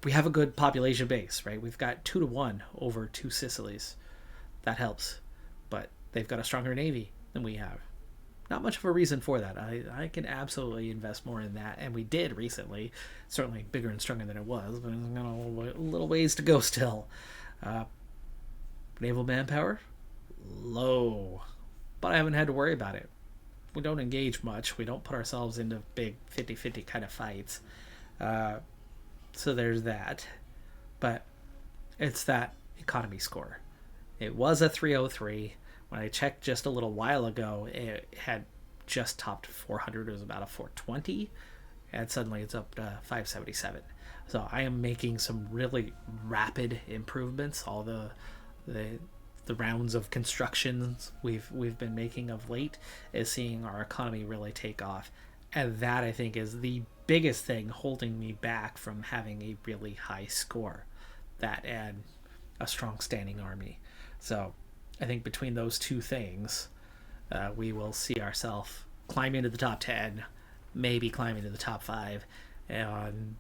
we have a good population base, right? We've got 2-to-1 over 2 Sicilies. That helps, but they've got a stronger navy than we have. Not much of a reason for that. I can absolutely invest more in that, and we did recently. Certainly bigger and stronger than it was, but it's got a little ways to go still. Naval manpower, low, but I haven't had to worry about it. We don't engage much. We don't put ourselves into big 50-50 kind of fights. So there's that. But it's that economy score. It was a 303. When I checked just a little while ago, it had just topped 400. It was about a 420. And suddenly it's up to 577. So I am making some really rapid improvements. All the rounds of constructions we've been making of late is seeing our economy really take off. And that, I think, is the biggest thing holding me back from having a really high score. That and a strong standing army. So I think between those two things, we will see ourselves climb into the top 10, maybe climb into the top 5, and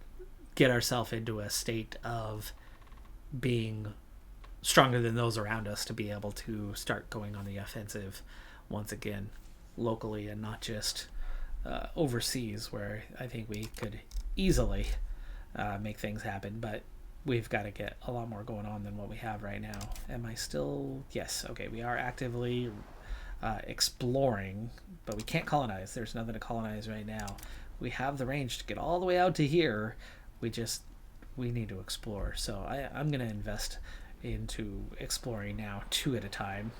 get ourselves into a state of being stronger than those around us to be able to start going on the offensive once again, locally and not just overseas, where I think we could easily make things happen. But we've got to get a lot more going on than what we have right now. Am I still? Yes. Okay, we are actively exploring, but we can't colonize. There's nothing to colonize right now. We have the range to get all the way out to here. We need to explore. So I'm going to invest into exploring now, 2 at a time.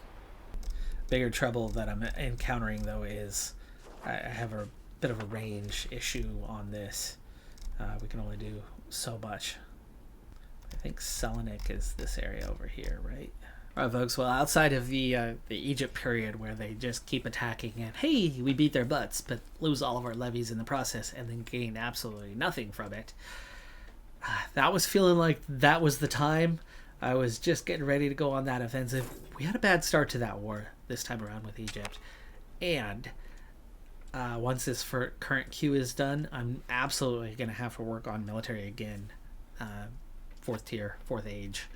Bigger trouble that I'm encountering, though, is I have a bit of a range issue on this. We can only do so much. I think Selenik is this area over here, right? All right, folks. Well, outside of the Egypt period, where they just keep attacking and, hey, we beat their butts, but lose all of our levies in the process and then gain absolutely nothing from it, that was feeling like that was the time. I was just getting ready to go on that offensive. We had a bad start to that war this time around with Egypt. And once this current queue is done, I'm absolutely going to have to work on military again. 4th tier, 4th age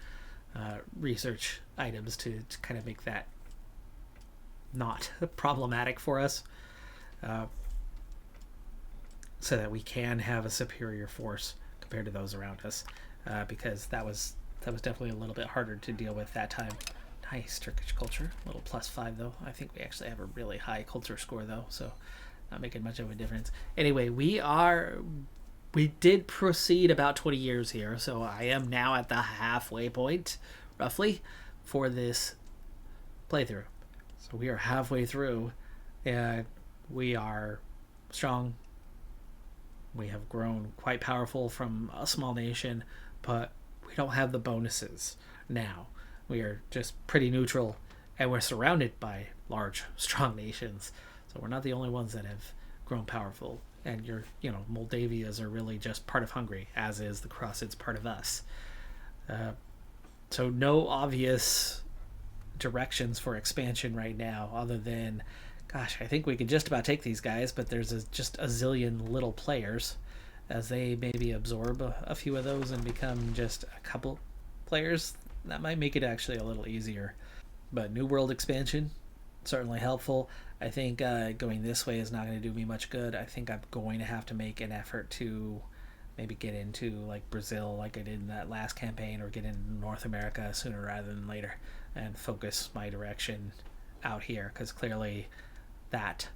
research items to kind of make that not problematic for us, so that we can have a superior force compared to those around us, because that was definitely a little bit harder to deal with that time. Nice Turkish culture, a little +5 though. I think we actually have a really high culture score though, so not making much of a difference. Anyway, we did proceed about 20 years here, so I am now at the halfway point, roughly, for this playthrough. So we are halfway through, and we are strong. We have grown quite powerful from a small nation, but we don't have the bonuses now. We are just pretty neutral, and we're surrounded by large, strong nations. So we're not the only ones that have grown powerful. And Moldavias are really just part of Hungary, as is the Crossids part of us. So no obvious directions for expansion right now, other than Gosh, I think we could just about take these guys, but there's just a zillion little players. As they maybe absorb a few of those and become just a couple players, that might make it actually a little easier. But New World expansion, certainly helpful. I think going this way is not going to do me much good. I think I'm going to have to make an effort to maybe get into like Brazil like I did in that last campaign, or get into North America sooner rather than later, and focus my direction out here, because clearly that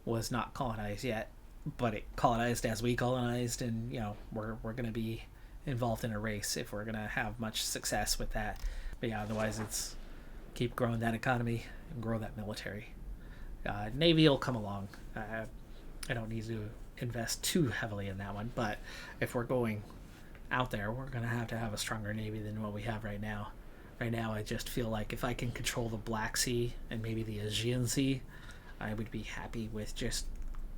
was not colonized yet, but it colonized as we colonized, and we're going to be involved in a race if we're going to have much success with that. But yeah, otherwise it's keep growing that economy and grow that military. Navy will come along. I don't need to invest too heavily in that one, but if we're going out there, we're going to have a stronger Navy than what we have right now. Right now, I just feel like if I can control the Black Sea and maybe the Aegean Sea, I would be happy with just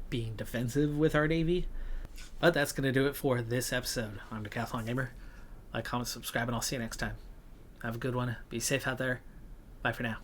being defensive with our Navy. But that's going to do it for this episode. I'm Decathlon Gamer. Like, comment, subscribe, and I'll see you next time. Have a good one. Be safe out there. Bye for now.